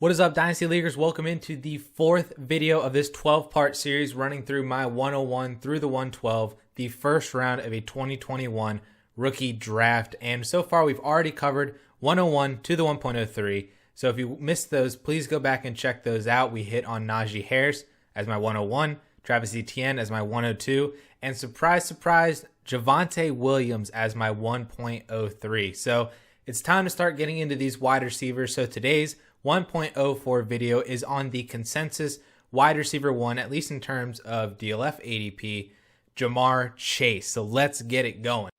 What is up, Dynasty Leaguers? Welcome into the fourth video of this 12-part series running through my 101 through the 112, the first round of a 2021 rookie draft. And so far, we've already covered 101 to the 1.03. So if you missed those, please go back and check those out. We hit on Najee Harris as my 101, Travis Etienne as my 102, and surprise, surprise, Javonte Williams as my 1.03. So it's time to start getting into these wide receivers. So today's 1.04 video is on the consensus wide receiver one, at least in terms of DLF ADP, Jamar Chase. So let's get it going.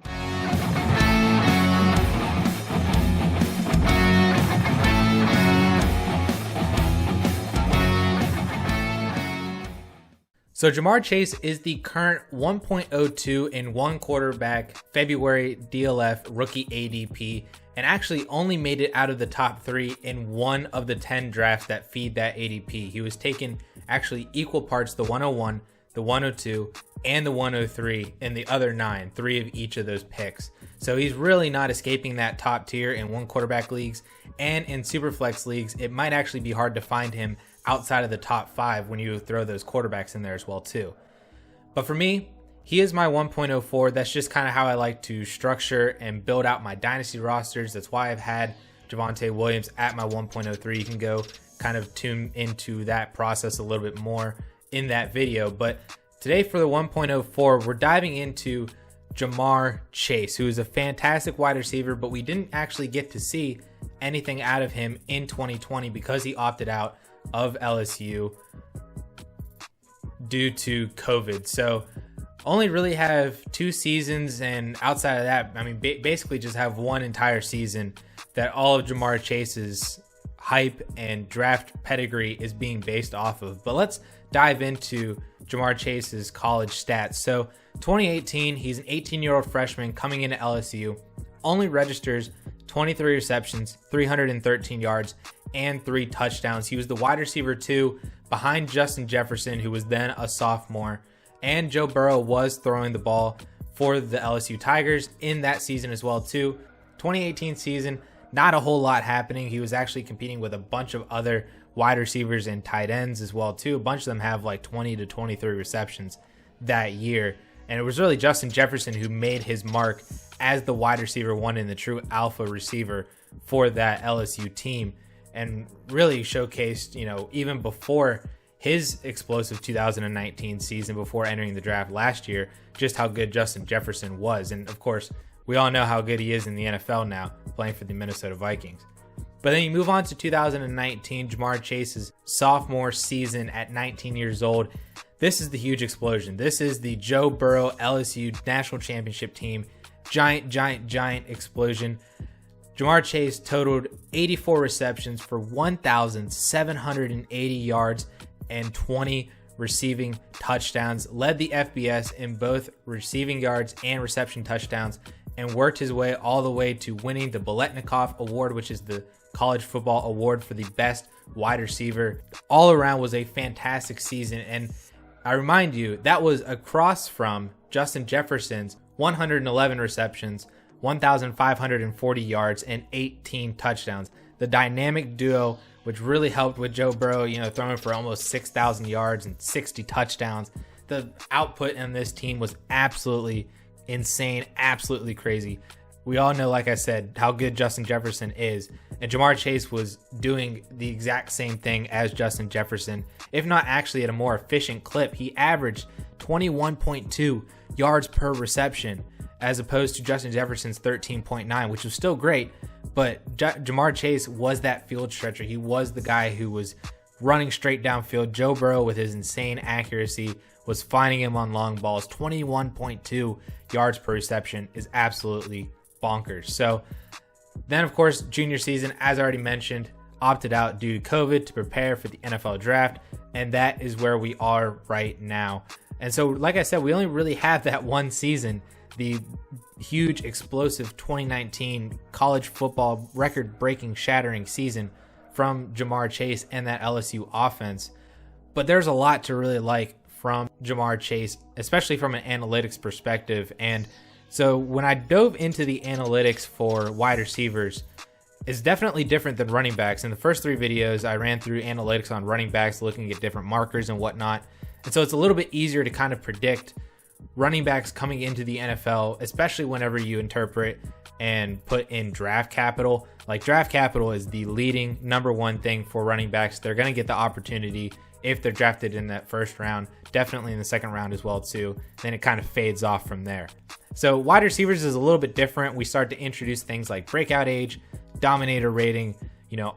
So Jamar Chase is the current 1.02 in one quarterback February DLF rookie ADP, and actually only made it out of the top 3 in one of the 10 drafts that feed that ADP. He was taken actually equal parts the 101, the 102, and the 103 in the other 9, 3 of each of those picks. So he's really not escaping that top tier in one quarterback leagues, and in Superflex leagues, it might actually be hard to find him outside of the top 5 when you throw those quarterbacks in there as well too. But for me, he is my 1.04. That's just kind of how I like to structure and build out my dynasty rosters. That's why I've had Javonte Williams at my 1.03. You can go kind of tune into that process a little bit more in that video. But today for the 1.04, we're diving into Jamar Chase, who is a fantastic wide receiver, but we didn't actually get to see anything out of him in 2020 because he opted out of LSU due to COVID. So only really have 2 seasons, and outside of that, I mean, basically just have one entire season that all of Jamar Chase's hype and draft pedigree is being based off of. But let's dive into Jamar Chase's college stats. So 2018, he's an 18-year-old freshman coming into LSU, only registers 23 receptions, 313 yards, and 3 touchdowns. He was the wide receiver 2 behind Justin Jefferson, who was then a sophomore, and Joe Burrow was throwing the ball for the LSU Tigers in that season as well too. 2018 season, not a whole lot happening. He was actually competing with a bunch of other wide receivers and tight ends as well too. A bunch of them have like 20 to 23 receptions that year. And it was really Justin Jefferson who made his mark as the wide receiver 1 and the true alpha receiver for that LSU team, and really showcased, even before his explosive 2019 season, before entering the draft last year, just how good Justin Jefferson was. And of course, we all know how good he is in the NFL now, playing for the Minnesota Vikings. But then you move on to 2019, Jamar Chase's sophomore season at 19 years old. This is the huge explosion. This is the Joe Burrow LSU national championship team. Giant explosion. Jamar Chase totaled 84 receptions for 1,780 yards and 20 receiving touchdowns, led the FBS in both receiving yards and reception touchdowns, and worked his way all the way to winning the Biletnikoff Award, which is the college football award for the best wide receiver. All around was a fantastic season, and I remind you, that was across from Justin Jefferson's 111 receptions, 1,540 yards, and 18 touchdowns. The dynamic duo, which really helped with Joe Burrow, throwing for almost 6,000 yards and 60 touchdowns. The output in this team was absolutely insane, absolutely crazy. We all know, like I said, how good Justin Jefferson is, and Jamar Chase was doing the exact same thing as Justin Jefferson, if not actually at a more efficient clip. He averaged 21.2 yards per reception, as opposed to Justin Jefferson's 13.9, which was still great, but Jamar Chase was that field stretcher. He was the guy who was running straight downfield. Joe Burrow, with his insane accuracy, was finding him on long balls. 21.2 yards per reception is absolutely bonkers. So then, of course, junior season, as I already mentioned, opted out due to COVID to prepare for the NFL draft, and that is where we are right now. And so, like I said, we only really have that one season, the huge explosive 2019 college football record-breaking shattering season from Jamar Chase and that LSU offense. But there's a lot to really like from Jamar Chase, especially from an analytics perspective. And so when I dove into the analytics for wide receivers, is definitely different than running backs. In the first 3 videos, I ran through analytics on running backs, looking at different markers and whatnot. And so it's a little bit easier to kind of predict running backs coming into the NFL, especially whenever you interpret and put in draft capital. Like, draft capital is the leading number one thing for running backs. They're going to get the opportunity if they're drafted in that first round, definitely in the second round as well too. Then it kind of fades off from there. So wide receivers is a little bit different. We start to introduce things like breakout age, dominator rating,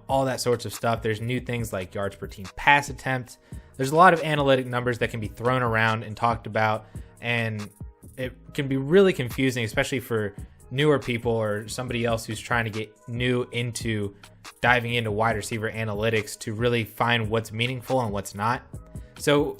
all that sorts of stuff. There's new things like yards per team pass attempts. There's a lot of analytic numbers that can be thrown around and talked about, and it can be really confusing, especially for newer people or somebody else who's trying to get new into diving into wide receiver analytics to really find what's meaningful and what's not. So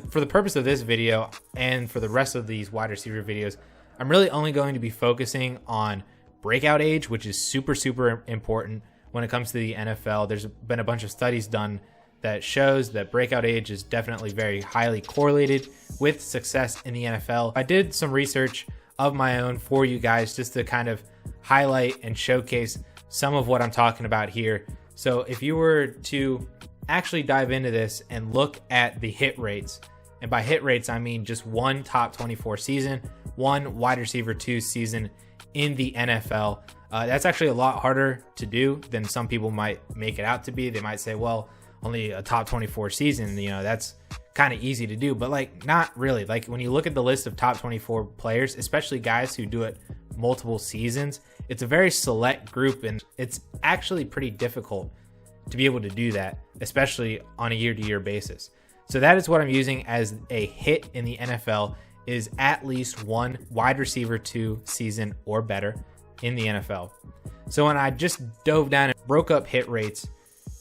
for the purpose of this video and for the rest of these wide receiver videos, I'm really only going to be focusing on breakout age, which is super, super important when it comes to the NFL. There's been a bunch of studies done that shows that breakout age is definitely very highly correlated with success in the NFL. I did some research of my own for you guys just to kind of highlight and showcase some of what I'm talking about here. So if you were to actually dive into this and look at the hit rates, and by hit rates, I mean just one top 24 season, one wide receiver 2 season in the NFL. That's actually a lot harder to do than some people might make it out to be. They might say, well, only a top 24 season, that's kind of easy to do, but like, not really. Like, when you look at the list of top 24 players, especially guys who do it multiple seasons, it's a very select group, and it's actually pretty difficult to be able to do that, especially on a year-to-year basis. So that is what I'm using as a hit in the NFL, is at least one wide receiver 2 season or better in the NFL. So when I just dove down and broke up hit rates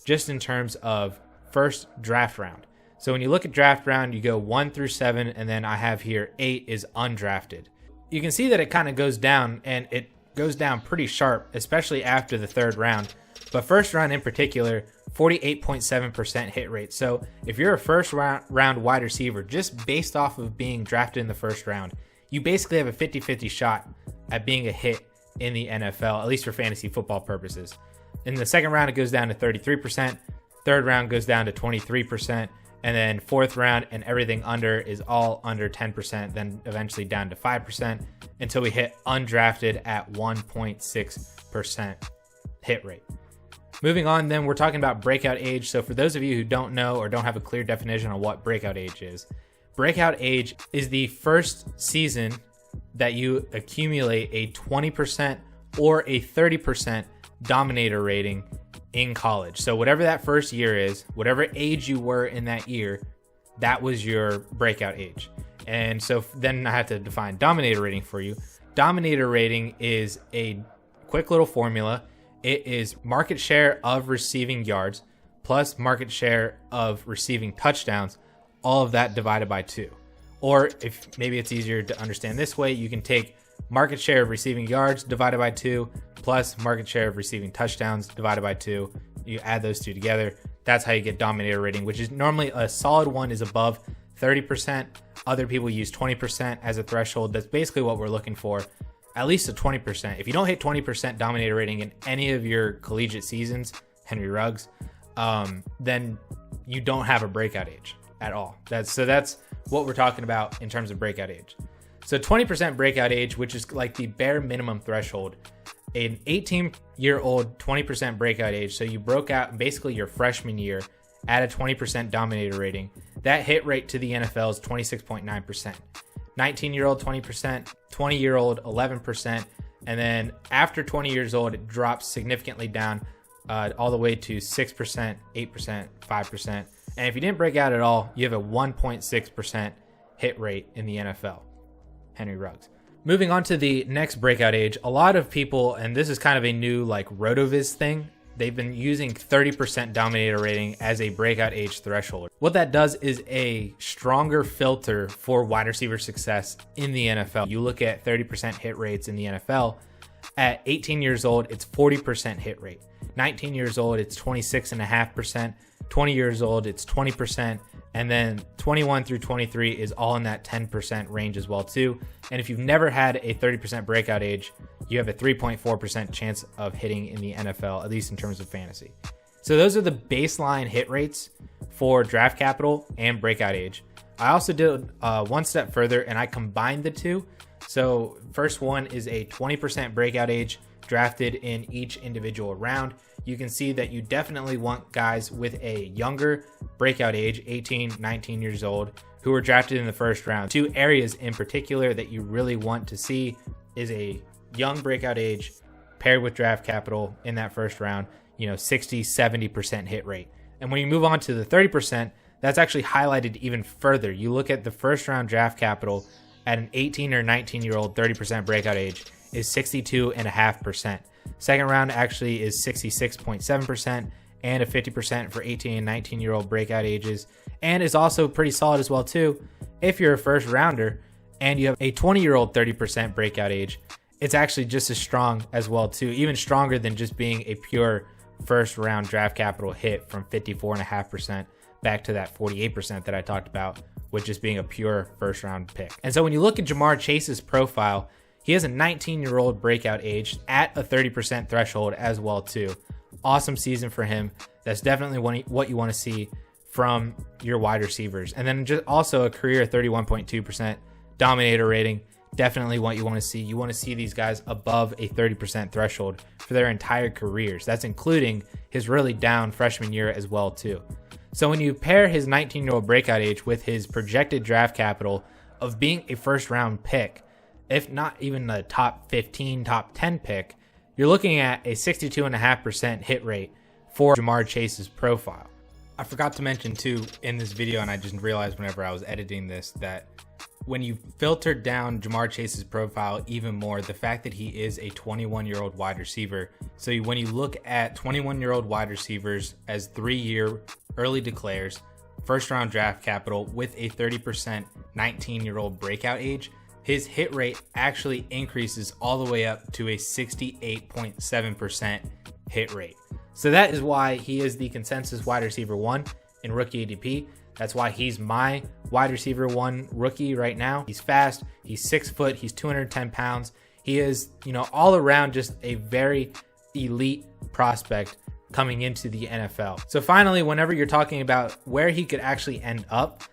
just in terms of first draft round. So when you look at draft round, you go 1 through 7, and then I have here 8 is undrafted. You can see that it kind of goes down, and it goes down pretty sharp, especially after the 3rd round. But first round in particular, 48.7% hit rate. So if you're a first round wide receiver, just based off of being drafted in the first round, you basically have a 50-50 shot at being a hit in the NFL, at least for fantasy football purposes. In the second round, it goes down to 33%. Third round goes down to 23%. And then 4th round and everything under is all under 10%, then eventually down to 5% until we hit undrafted at 1.6% hit rate. Moving on, then we're talking about breakout age. So for those of you who don't know or don't have a clear definition on what breakout age is the first season that you accumulate a 20% or a 30% dominator rating in college. So whatever that first year is, whatever age you were in that year, that was your breakout age. And so then I have to define dominator rating for you. Dominator rating is a quick little formula. It is market share of receiving yards plus market share of receiving touchdowns, all of that divided by 2. Or if maybe it's easier to understand this way, you can take market share of receiving yards divided by 2 plus market share of receiving touchdowns divided by 2. You add those 2 together. That's how you get dominator rating, which is normally a solid one is above 30%. Other people use 20% as a threshold. That's basically what we're looking for, at least a 20%. If you don't hit 20% dominator rating in any of your collegiate seasons, Henry Ruggs, then you don't have a breakout age at all. That's what we're talking about in terms of breakout age. So 20% breakout age, which is like the bare minimum threshold, an 18-year-old 20% breakout age. So you broke out basically your freshman year at a 20% dominator rating. That hit rate to the NFL is 26.9%. 19-year-old 20%, 20-year-old 11%, and then after 20 years old, it drops significantly down all the way to 6%, 8%, 5%. And if you didn't break out at all, you have a 1.6% hit rate in the NFL. Henry Ruggs. Moving on to the next breakout age, a lot of people, and this is kind of a new like RotoViz thing, they've been using 30% dominator rating as a breakout age threshold. What that does is a stronger filter for wide receiver success in the NFL. You look at 30% hit rates in the NFL. At 18 years old, it's 40% hit rate. 19 years old, it's 26.5%. 20 years old, it's 20%. And then 21 through 23 is all in that 10% range as well too. And if you've never had a 30% breakout age, you have a 3.4% chance of hitting in the NFL, at least in terms of fantasy. So those are the baseline hit rates for draft capital and breakout age. I also did one step further and I combined the two. So first one is a 20% breakout age drafted in each individual round. You can see that you definitely want guys with a younger breakout age, 18, 19 years old, who were drafted in the first round. Two areas in particular that you really want to see is a young breakout age paired with draft capital in that first round, 60, 70% hit rate. And when you move on to the 30%, that's actually highlighted even further. You look at the first round draft capital at an 18 or 19-year-old 30% breakout age is 62.5%. Second round actually is 66.7% and a 50% for 18 and 19-year-old breakout ages. And is also pretty solid as well too. If you're a first rounder and you have a 20-year-old 30% breakout age, it's actually just as strong as well too, even stronger than just being a pure first round draft capital hit from 54.5% back to that 48% that I talked about with just being a pure first round pick. And so when you look at Jamar Chase's profile, he has a 19-year-old breakout age at a 30% threshold as well too. Awesome season for him. That's definitely what you want to see from your wide receivers. And then just also a career 31.2% dominator rating. Definitely what you want to see. You want to see these guys above a 30% threshold for their entire careers. That's including his really down freshman year as well too. So when you pair his 19-year-old breakout age with his projected draft capital of being a first round pick, if not even the top 15, top 10 pick, you're looking at a 62.5% hit rate for Jamar Chase's profile. I forgot to mention too in this video, and I just realized whenever I was editing this, that when you filtered down Jamar Chase's profile even more, the fact that he is a 21-year-old wide receiver. So when you look at 21-year-old wide receivers as 3-year early declares, first round draft capital with a 30% 19-year-old breakout age, his hit rate actually increases all the way up to a 68.7% hit rate. So that is why he is the consensus wide receiver 1 in rookie ADP. That's why he's my wide receiver 1 rookie right now. He's fast, he's 6 foot, he's 210 pounds. He is, all around just a very elite prospect coming into the NFL. So finally, whenever you're talking about where he could actually end up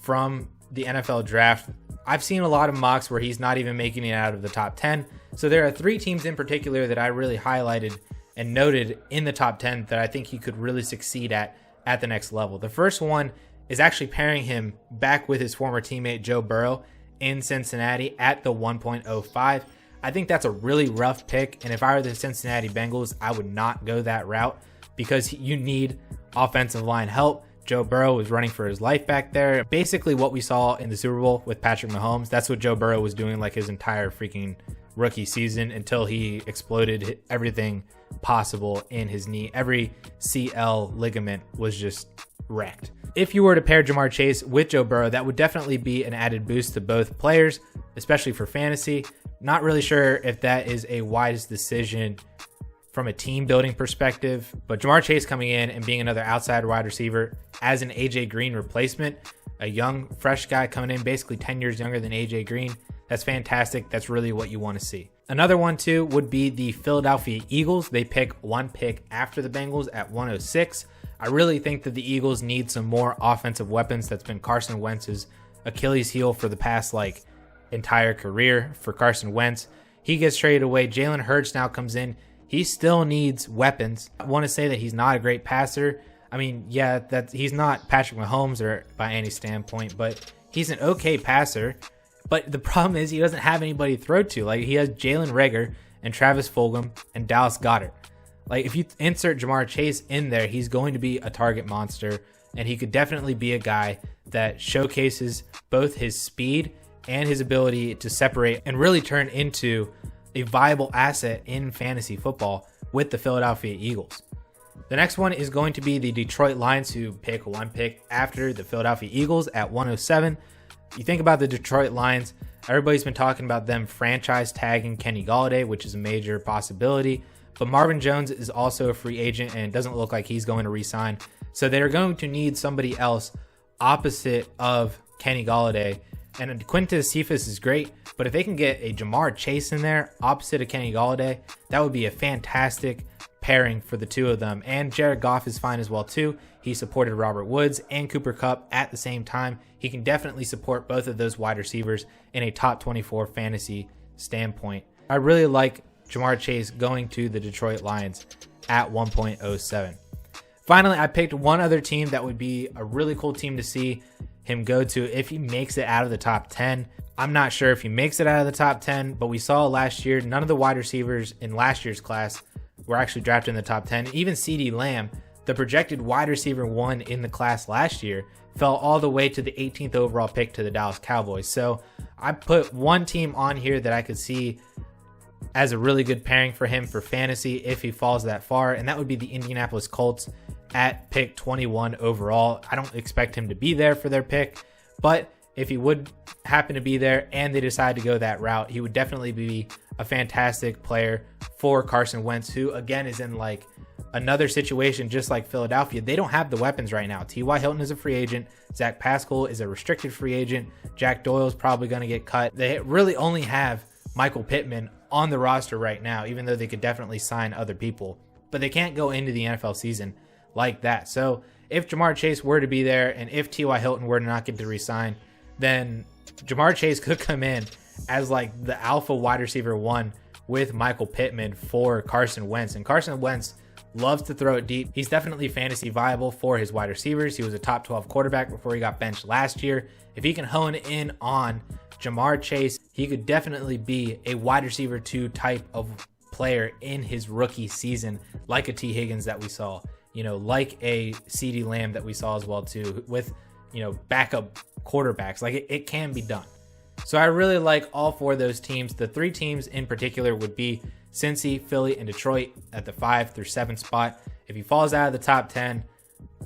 from the NFL draft, I've seen a lot of mocks where he's not even making it out of the top 10. So there are 3 teams in particular that I really highlighted and noted in the top 10 that I think he could really succeed at the next level. The first one is actually pairing him back with his former teammate Joe Burrow in Cincinnati at the 1.05. I think that's a really rough pick, and if I were the Cincinnati Bengals, I would not go that route because you need offensive line help. Joe Burrow was running for his life back there. Basically what we saw in the Super Bowl with Patrick Mahomes, that's what Joe Burrow was doing like his entire freaking rookie season until he exploded everything possible in his knee. Every CL ligament was just wrecked. If you were to pair Jamar Chase with Joe Burrow, that would definitely be an added boost to both players, especially for fantasy. Not really sure if that is a wise decision from a team building perspective, but Jamar Chase coming in and being another outside wide receiver as an AJ Green replacement, a young, fresh guy coming in basically 10 years younger than AJ Green, that's fantastic. That's really what you want to see. Another one too would be the Philadelphia Eagles. They pick one pick after the Bengals at 106. I really think that the Eagles need some more offensive weapons. That's been Carson Wentz's Achilles heel for the past entire career for Carson Wentz. He gets traded away. Jalen Hurts now comes in. He still needs weapons. I want to say that he's not a great passer. I mean, yeah, that he's not Patrick Mahomes or by any standpoint, but he's an okay passer. But the problem is he doesn't have anybody to throw to. He has Jalen Reagor and Travis Fulgham and Dallas Goedert. If you insert Jamar Chase in there, he's going to be a target monster, and he could definitely be a guy that showcases both his speed and his ability to separate and really turn into a viable asset in fantasy football with the Philadelphia Eagles. The next one is going to be the Detroit Lions, who pick one pick after the Philadelphia Eagles at 107. You think about the Detroit Lions, everybody's been talking about them franchise tagging Kenny Golladay, which is a major possibility. But Marvin Jones is also a free agent and it doesn't look like he's going to re-sign. So they're going to need somebody else opposite of Kenny Golladay. And Quintez Cephas is great, but if they can get a Jamar Chase in there opposite of Kenny Golladay, that would be a fantastic pairing for the two of them. And Jared Goff is fine as well too. He supported Robert Woods and Cooper Kupp at the same time. He can definitely support both of those wide receivers in a top 24 fantasy standpoint. I really like Jamar Chase going to the Detroit Lions at 1.07. Finally, I picked one other team that would be a really cool team to see him go to if he makes it out of the top 10. I'm not sure if he makes it out of the top 10, but we saw last year none of the wide receivers in last year's class were actually drafted in the top 10. Even CeeDee Lamb, the projected wide receiver 1 in the class last year, fell all the way to the 18th overall pick to the Dallas Cowboys. So I put one team on here that I could see as a really good pairing for him for fantasy if he falls that far, and that would be the Indianapolis Colts at pick 21 overall. I don't expect him to be there for their pick, but if he would happen to be there and they decide to go that route, he would definitely be a fantastic player for Carson Wentz, who again is in like another situation just like Philadelphia. They don't have the weapons right now. T.Y. Hilton is a free agent. Zach Pascal is a restricted free agent. Jack Doyle is probably going to get cut. They really only have Michael Pittman on the roster right now, even though they could definitely sign other people, but they can't go into the NFL season like that. So if Jamar Chase were to be there and if T.Y. Hilton were to not get to resign, then Jamar Chase could come in as like the alpha wide receiver 1 with Michael Pittman for Carson Wentz. And Carson Wentz loves to throw it deep. He's definitely fantasy viable for his wide receivers. He was a top 12 quarterback before he got benched last year. If he can hone in on Jamar Chase, he could definitely be a wide receiver 2 type of player in his rookie season, like a T. Higgins that we saw, like a CeeDee Lamb that we saw as well too, with, backup quarterbacks. Like it can be done. So I really like all 4 of those teams. The 3 teams in particular would be Cincy, Philly, and Detroit at the 5 through 7 spot. If he falls out of the top 10,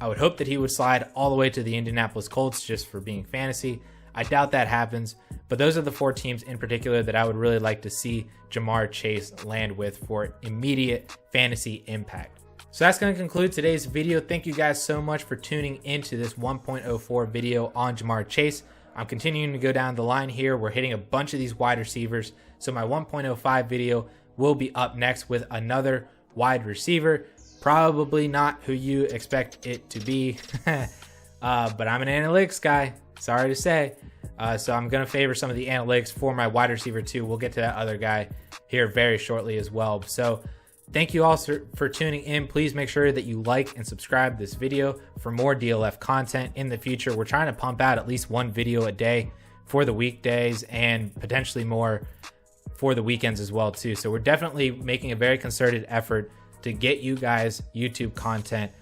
I would hope that he would slide all the way to the Indianapolis Colts just for being fantasy. I doubt that happens, but those are the 4 teams in particular that I would really like to see Jamar Chase land with for immediate fantasy impact. So that's going to conclude today's video. Thank you guys so much for tuning into this 1.04 video on Jamar Chase. I'm continuing to go down the line here. We're hitting a bunch of these wide receivers. So my 1.05 video will be up next with another wide receiver. Probably not who you expect it to be, but I'm an analytics guy. Sorry to say. So I'm going to favor some of the analytics for my wide receiver too. We'll get to that other guy here very shortly as well. So thank you all for tuning in. Please make sure that you like and subscribe this video for more DLF content in the future. We're trying to pump out at least 1 video a day for the weekdays and potentially more for the weekends as well too. So we're definitely making a very concerted effort to get you guys YouTube content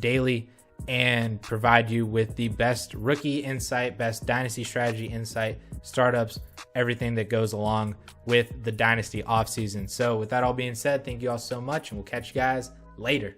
daily and provide you with the best rookie insight, best dynasty strategy insight, startups, everything that goes along with the dynasty offseason. So with that all being said, thank you all so much, and we'll catch you guys later.